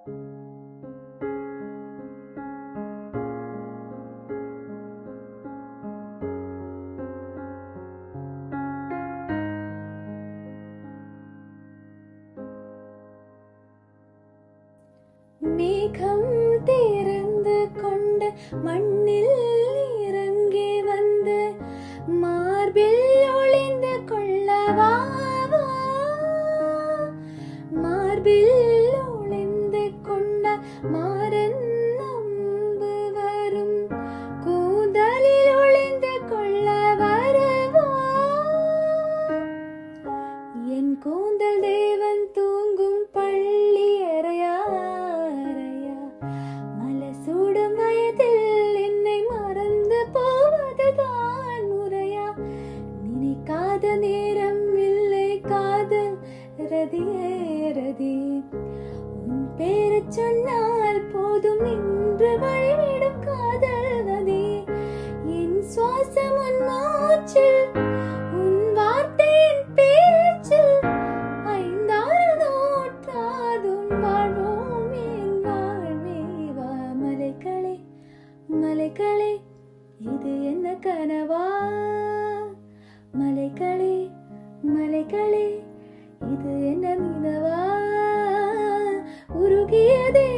மேகம் திறந்து கொண்டு மண்ணில் இறங்கி வந்து மார்பில் ஒளிந்து கொள்ளவா, மார்பில் ஒளிந்து கொண்ட மாறன் நம்பு வரும் கூந்தலில் ஒளிந்து கொள்ள வருவா. என் கூந்தல் தேவன் தூங்கும் பள்ளி அறையா, மலசூடும் வயதில் என்னை மறந்து போவதுதான் முறையா? நினைக்காத நேரம் இல்லை காதல் ரதியே ரதி, உன் பேரச் சொன்னால் போதும் நின்று வழிவிடும் காதல் நதி. என் சுவாசம் உன் மூச்சில், உன் வார்த்தையின் பேச்சில், ஐந்தாறு நூற்றாதும் வாழ்வோம் என் வாழ்வேவா. மலைகளே மலைகளே இது என்ன கனவா, மலைகளே மலைகளே இது என்ன நிலவா. உருகியதே